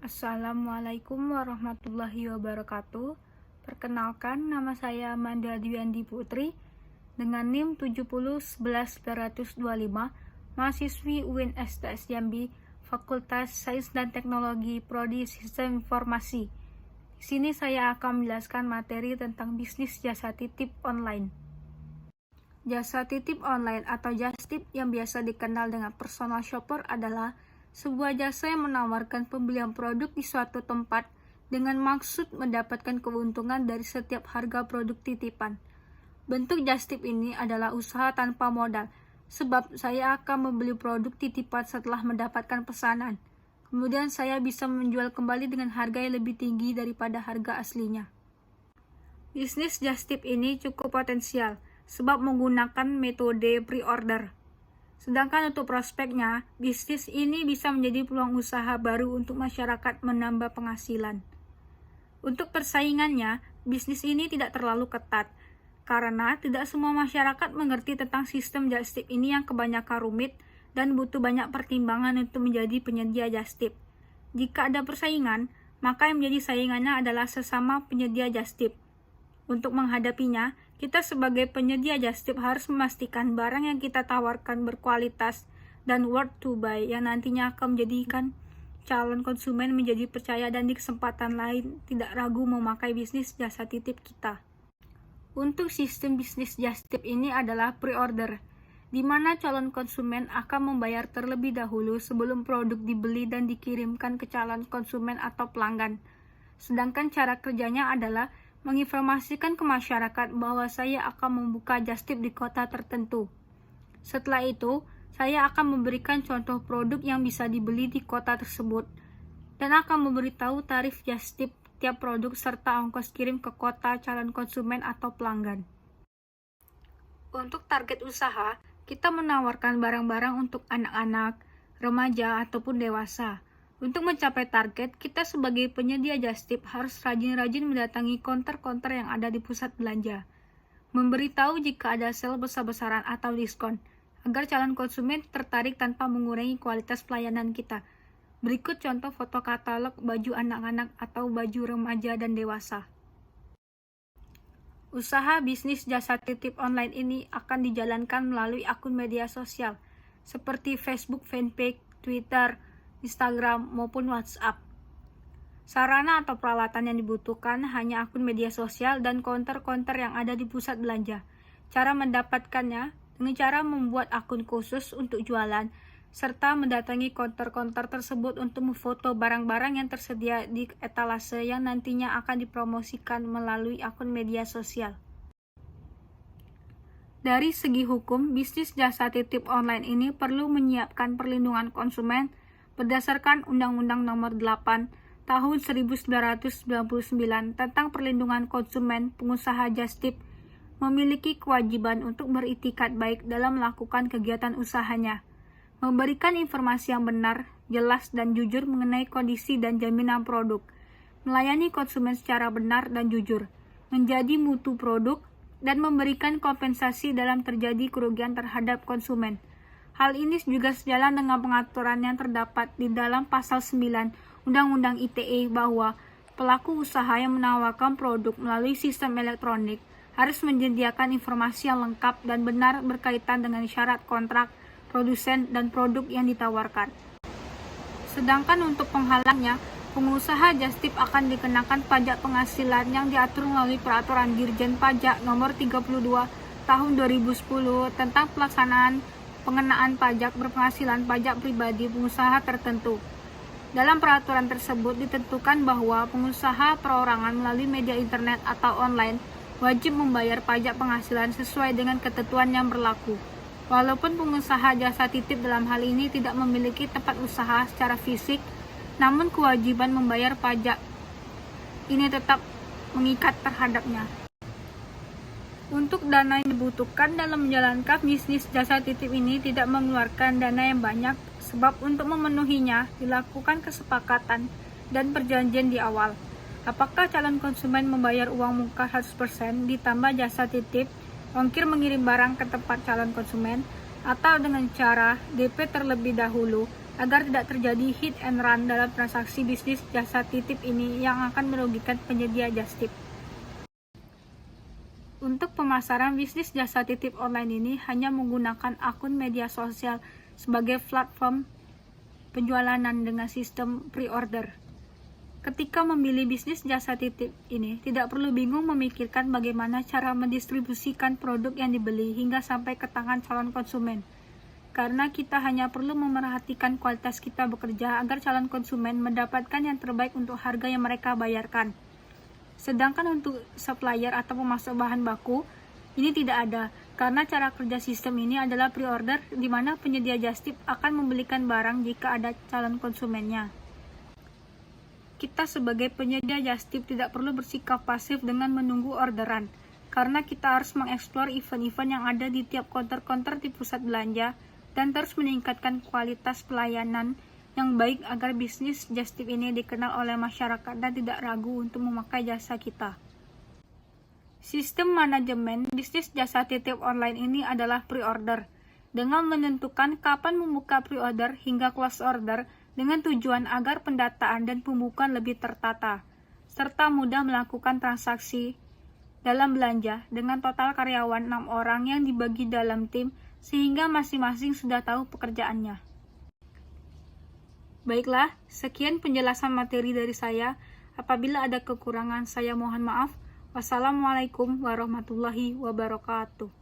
Assalamualaikum warahmatullahi wabarakatuh. Perkenalkan, nama saya Amanda Dwiandi Putri dengan NIM 7011-925, mahasiswi UIN STS Jambi, Fakultas Sains dan Teknologi Prodi Sistem Informasi. Di sini saya akan menjelaskan materi tentang bisnis jasa titip online. Jasa titip online atau Justip yang biasa dikenal dengan personal shopper adalah sebuah jasa yang menawarkan pembelian produk di suatu tempat dengan maksud mendapatkan keuntungan dari setiap harga produk titipan. Bentuk Justip ini adalah usaha tanpa modal, sebab saya akan membeli produk titipan setelah mendapatkan pesanan. Kemudian saya bisa menjual kembali dengan harga yang lebih tinggi daripada harga aslinya. Bisnis Justip ini cukup potensial, sebab menggunakan metode pre-order. Sedangkan untuk prospeknya, bisnis ini bisa menjadi peluang usaha baru untuk masyarakat menambah penghasilan. Untuk persaingannya, bisnis ini tidak terlalu ketat, karena tidak semua masyarakat mengerti tentang sistem Justip ini yang kebanyakan rumit dan butuh banyak pertimbangan untuk menjadi penyedia Justip. Jika ada persaingan, maka yang menjadi saingannya adalah sesama penyedia Justip. Untuk menghadapinya, kita sebagai penyedia Justip harus memastikan barang yang kita tawarkan berkualitas dan worth to buy yang nantinya akan menjadikan calon konsumen menjadi percaya dan di kesempatan lain tidak ragu memakai bisnis jasa titip kita. Untuk sistem bisnis Justip ini adalah pre-order, di mana calon konsumen akan membayar terlebih dahulu sebelum produk dibeli dan dikirimkan ke calon konsumen atau pelanggan. Sedangkan cara kerjanya adalah menginformasikan ke masyarakat bahwa saya akan membuka Justip di kota tertentu. Setelah itu, saya akan memberikan contoh produk yang bisa dibeli di kota tersebut dan akan memberitahu tarif Justip tiap produk serta ongkos kirim ke kota calon konsumen atau pelanggan. Untuk target usaha, kita menawarkan barang-barang untuk anak-anak, remaja, ataupun dewasa. Untuk mencapai target, kita sebagai penyedia Justip harus rajin-rajin mendatangi counter-counter yang ada di pusat belanja, memberitahu jika ada sale besar-besaran atau diskon, agar calon konsumen tertarik tanpa mengurangi kualitas pelayanan kita. Berikut contoh foto katalog baju anak-anak atau baju remaja dan dewasa. Usaha bisnis jasa titip online ini akan dijalankan melalui akun media sosial, seperti Facebook fanpage, Twitter, Instagram, maupun WhatsApp. Sarana atau peralatan yang dibutuhkan hanya akun media sosial dan counter-counter yang ada di pusat belanja. Cara mendapatkannya dengan cara membuat akun khusus untuk jualan, serta mendatangi counter-counter tersebut untuk memfoto barang-barang yang tersedia di etalase yang nantinya akan dipromosikan melalui akun media sosial. Dari segi hukum, bisnis jasa titip online ini perlu menyiapkan perlindungan konsumen berdasarkan Undang-Undang Nomor 8 Tahun 1999 tentang Perlindungan Konsumen. Pengusaha Justip memiliki kewajiban untuk beritikat baik dalam melakukan kegiatan usahanya, memberikan informasi yang benar, jelas, dan jujur mengenai kondisi dan jaminan produk, melayani konsumen secara benar dan jujur, menjadi mutu produk, dan memberikan kompensasi dalam terjadi kerugian terhadap konsumen. Hal ini juga sejalan dengan pengaturan yang terdapat di dalam Pasal 9 Undang-Undang ITE bahwa pelaku usaha yang menawarkan produk melalui sistem elektronik harus menyediakan informasi yang lengkap dan benar berkaitan dengan syarat kontrak, produsen, dan produk yang ditawarkan. Sedangkan untuk penghalangnya, pengusaha Justip akan dikenakan pajak penghasilan yang diatur melalui Peraturan Dirjen Pajak Nomor 32 Tahun 2010 tentang pelaksanaan pengenaan pajak berpenghasilan pajak pribadi pengusaha tertentu. Dalam peraturan tersebut ditentukan bahwa pengusaha perorangan melalui media internet atau online wajib membayar pajak penghasilan sesuai dengan ketentuan yang berlaku. Walaupun pengusaha jasa titip dalam hal ini tidak memiliki tempat usaha secara fisik, namun kewajiban membayar pajak ini tetap mengikat terhadapnya. Untuk dana yang dibutuhkan dalam menjalankan bisnis jasa titip ini tidak mengeluarkan dana yang banyak, sebab untuk memenuhinya dilakukan kesepakatan dan perjanjian di awal. Apakah calon konsumen membayar uang muka 100% ditambah jasa titip, ongkir mengirim barang ke tempat calon konsumen, atau dengan cara DP terlebih dahulu agar tidak terjadi hit and run dalam transaksi bisnis jasa titip ini yang akan merugikan penyedia just tip. Untuk pemasaran bisnis jasa titip online ini hanya menggunakan akun media sosial sebagai platform penjualan dengan sistem pre-order. Ketika memilih bisnis jasa titip ini, tidak perlu bingung memikirkan bagaimana cara mendistribusikan produk yang dibeli hingga sampai ke tangan calon konsumen. Karena kita hanya perlu memerhatikan kualitas kita bekerja agar calon konsumen mendapatkan yang terbaik untuk harga yang mereka bayarkan. Sedangkan untuk supplier atau pemasok bahan baku, ini tidak ada, karena cara kerja sistem ini adalah pre-order di mana penyedia just tip akan membelikan barang jika ada calon konsumennya. Kita sebagai penyedia just tip tidak perlu bersikap pasif dengan menunggu orderan, karena kita harus mengeksplor event-event yang ada di tiap counter-counter di pusat belanja dan terus meningkatkan kualitas pelayanan yang baik agar bisnis just tip ini dikenal oleh masyarakat dan tidak ragu untuk memakai jasa kita. Sistem manajemen bisnis jasa titip online ini adalah pre-order, dengan menentukan kapan membuka pre-order hingga close order dengan tujuan agar pendataan dan pembukuan lebih tertata, serta mudah melakukan transaksi dalam belanja dengan total karyawan 6 orang yang dibagi dalam tim sehingga masing-masing sudah tahu pekerjaannya. Baiklah, sekian penjelasan materi dari saya. Apabila ada kekurangan, saya mohon maaf. Wassalamualaikum warahmatullahi wabarakatuh.